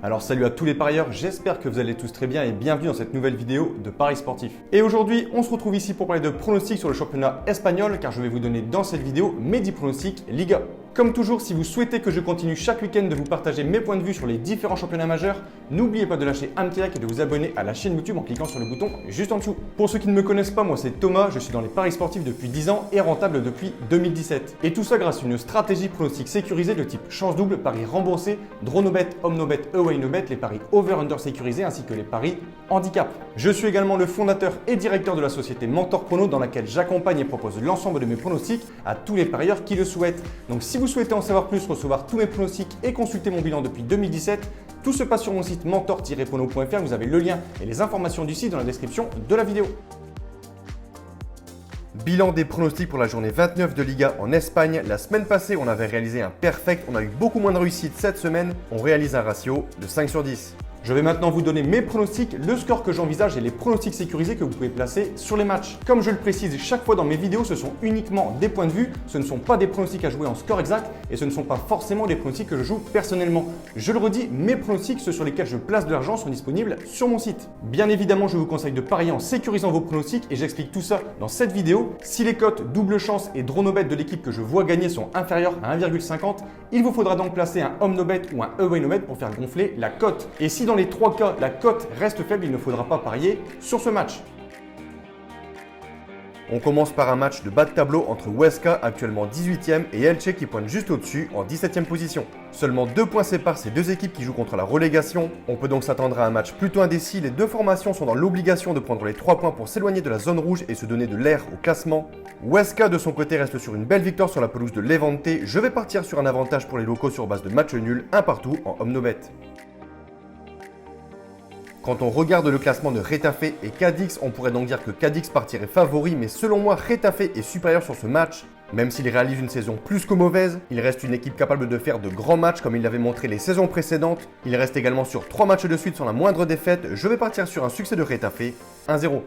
Alors salut à tous les parieurs, j'espère que vous allez tous très bien et bienvenue dans cette nouvelle vidéo de Paris Sportif. Et aujourd'hui, on se retrouve ici pour parler de pronostics sur le championnat espagnol car je vais vous donner dans cette vidéo mes 10 pronostics Liga. Comme toujours, si vous souhaitez que je continue chaque week-end de vous partager mes points de vue sur les différents championnats majeurs, n'oubliez pas de lâcher un petit like et de vous abonner à la chaîne YouTube en cliquant sur le bouton juste en dessous. Pour ceux qui ne me connaissent pas, moi c'est Thomas, je suis dans les paris sportifs depuis 10 ans et rentable depuis 2017. Et tout ça grâce à une stratégie pronostic sécurisée de type chance double, paris remboursé, draw no bet, home no bet, away no bet, les paris over-under sécurisés ainsi que les paris handicap. Je suis également le fondateur et directeur de la société Mentor Prono dans laquelle j'accompagne et propose l'ensemble de mes pronostics à tous les parieurs qui le souhaitent. Donc si vous souhaitez en savoir plus, recevoir tous mes pronostics et consulter mon bilan depuis 2017, tout se passe sur mon site mentor-prono.fr. Vous avez le lien et les informations du site dans la description de la vidéo. Bilan des pronostics pour la journée 29 de Liga en Espagne. La semaine passée, on avait réalisé un perfect. On a eu beaucoup moins de réussite cette semaine. On réalise un ratio de 5 sur 10. Je vais maintenant vous donner mes pronostics, le score que j'envisage et les pronostics sécurisés que vous pouvez placer sur les matchs. Comme je le précise chaque fois dans mes vidéos, ce sont uniquement des points de vue, ce ne sont pas des pronostics à jouer en score exact et ce ne sont pas forcément des pronostics que je joue personnellement. Je le redis, mes pronostics, ceux sur lesquels je place de l'argent, sont disponibles sur mon site. Bien évidemment, je vous conseille de parier en sécurisant vos pronostics et j'explique tout ça dans cette vidéo. Si les cotes double chance et draw no bet de l'équipe que je vois gagner sont inférieures à 1,50, il vous faudra donc placer un home no bet ou un away no bet pour faire gonfler la cote. Et si dans les trois cas, la cote reste faible, il ne faudra pas parier sur ce match. On commence par un match de bas de tableau entre Huesca, actuellement 18e, et Elche qui pointe juste au-dessus, en 17e position. Seulement 2 points séparent ces deux équipes qui jouent contre la relégation. On peut donc s'attendre à un match plutôt indécis. Les deux formations sont dans l'obligation de prendre les 3 points pour s'éloigner de la zone rouge et se donner de l'air au classement. Huesca de son côté reste sur une belle victoire sur la pelouse de Levante. Je vais partir sur un avantage pour les locaux sur base de match nul, un partout en home no bet. Quand on regarde le classement de Getafe et Cadix, on pourrait donc dire que Cadix partirait favori, mais selon moi, Getafe est supérieur sur ce match. Même s'il réalise une saison plus que mauvaise, il reste une équipe capable de faire de grands matchs comme il l'avait montré les saisons précédentes. Il reste également sur 3 matchs de suite sans la moindre défaite. Je vais partir sur un succès de Getafe, 1-0.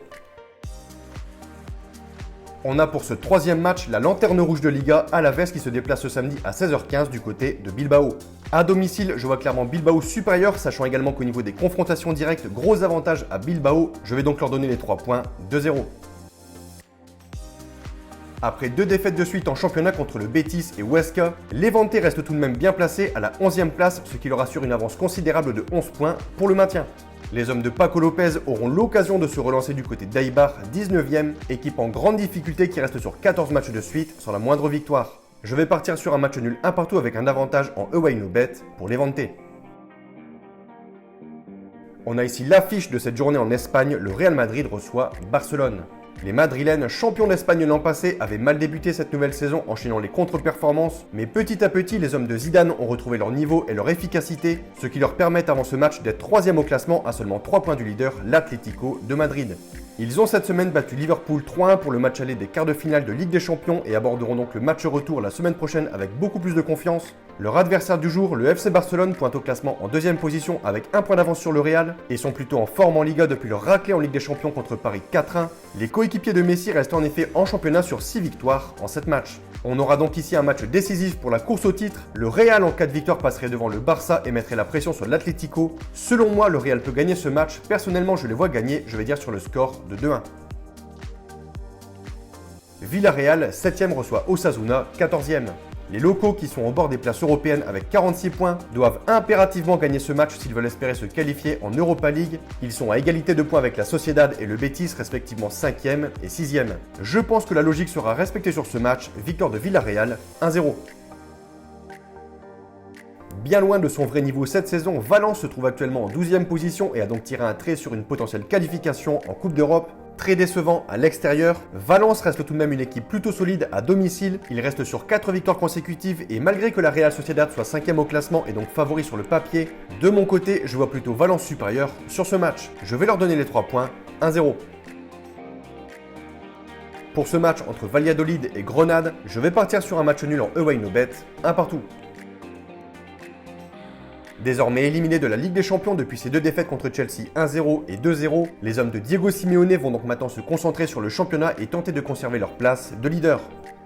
On a pour ce troisième match la lanterne rouge de Liga, Alavés qui se déplace ce samedi à 16h15 du côté de Bilbao. À domicile, je vois clairement Bilbao supérieur, sachant également qu'au niveau des confrontations directes, gros avantage à Bilbao. Je vais donc leur donner les 3 points, 2-0. Après 2 défaites de suite en championnat contre le Betis et Huesca, Levante reste tout de même bien placé à la 11e place, ce qui leur assure une avance considérable de 11 points pour le maintien. Les hommes de Paco Lopez auront l'occasion de se relancer du côté d'Eibar, 19e, équipe en grande difficulté qui reste sur 14 matchs de suite sans la moindre victoire. Je vais partir sur un match nul un partout avec un avantage en away no bet pour Levante. On a ici l'affiche de cette journée en Espagne, le Real Madrid reçoit Barcelone. Les Madrilènes, champions d'Espagne l'an passé, avaient mal débuté cette nouvelle saison enchaînant les contre-performances, mais petit à petit, les hommes de Zidane ont retrouvé leur niveau et leur efficacité, ce qui leur permet avant ce match d'être 3e au classement à seulement 3 points du leader, l'Atlético de Madrid. Ils ont cette semaine battu Liverpool 3-1 pour le match aller des quarts de finale de Ligue des Champions et aborderont donc le match retour la semaine prochaine avec beaucoup plus de confiance. Leur adversaire du jour, le FC Barcelone, pointe au classement en 2e position avec 1 point d'avance sur le Real et sont plutôt en forme en Liga depuis leur raclée en Ligue des Champions contre Paris 4-1. Les coéquipiers de Messi restent en effet en championnat sur 6 victoires en 7 matchs. On aura donc ici un match décisif pour la course au titre. Le Real en cas de victoire passerait devant le Barça et mettrait la pression sur l'Atlético. Selon moi, le Real peut gagner ce match. Personnellement, je les vois gagner, je vais dire sur le score de 2-1. Villarreal, 7e, reçoit Osasuna, 14e. Les locaux qui sont au bord des places européennes avec 46 points doivent impérativement gagner ce match s'ils veulent espérer se qualifier en Europa League. Ils sont à égalité de points avec la Sociedad et le Betis, respectivement 5e et 6e. Je pense que la logique sera respectée sur ce match, victoire de Villarreal, 1-0. Bien loin de son vrai niveau cette saison, Valence se trouve actuellement en 12e position et a donc tiré un trait sur une potentielle qualification en Coupe d'Europe. Très décevant à l'extérieur, Valence reste tout de même une équipe plutôt solide à domicile. Il reste sur 4 victoires consécutives et malgré que la Real Sociedad soit 5e au classement et donc favori sur le papier, de mon côté, je vois plutôt Valence supérieur sur ce match. Je vais leur donner les 3 points, 1-0. Pour ce match entre Valladolid et Grenade, je vais partir sur un match nul en away no bet, 1 partout. Désormais éliminés de la Ligue des Champions depuis ses 2 défaites contre Chelsea 1-0 et 2-0, les hommes de Diego Simeone vont donc maintenant se concentrer sur le championnat et tenter de conserver leur place de leader.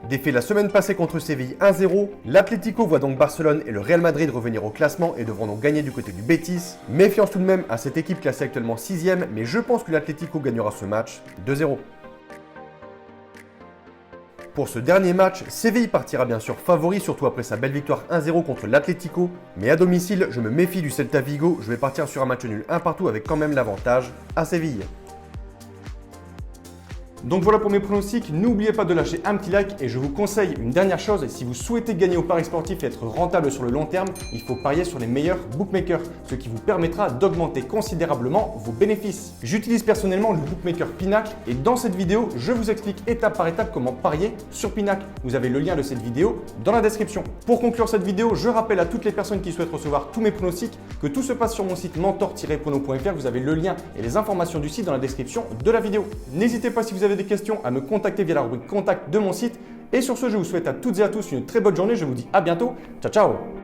Défait la semaine passée contre Séville 1-0, l'Atlético voit donc Barcelone et le Real Madrid revenir au classement et devront donc gagner du côté du Betis. Méfiance tout de même à cette équipe classée actuellement 6ème, mais je pense que l'Atlético gagnera ce match 2-0. Pour ce dernier match, Séville partira bien sûr favori, surtout après sa belle victoire 1-0 contre l'Atlético. Mais à domicile, je me méfie du Celta Vigo, je vais partir sur un match nul 1 partout avec quand même l'avantage à Séville. Donc voilà pour mes pronostics, n'oubliez pas de lâcher un petit like et je vous conseille une dernière chose, si vous souhaitez gagner au pari sportif et être rentable sur le long terme, il faut parier sur les meilleurs bookmakers, ce qui vous permettra d'augmenter considérablement vos bénéfices. J'utilise personnellement le bookmaker Pinacle et dans cette vidéo, je vous explique étape par étape comment parier sur Pinacle. Vous avez le lien de cette vidéo dans la description. Pour conclure cette vidéo, je rappelle à toutes les personnes qui souhaitent recevoir tous mes pronostics que tout se passe sur mon site mentor-prono.fr, vous avez le lien et les informations du site dans la description de la vidéo. N'hésitez pas si vous avez des questions à me contacter via la rubrique contact de mon site. Et sur ce, je vous souhaite à toutes et à tous une très bonne journée. Je vous dis à bientôt. Ciao, ciao!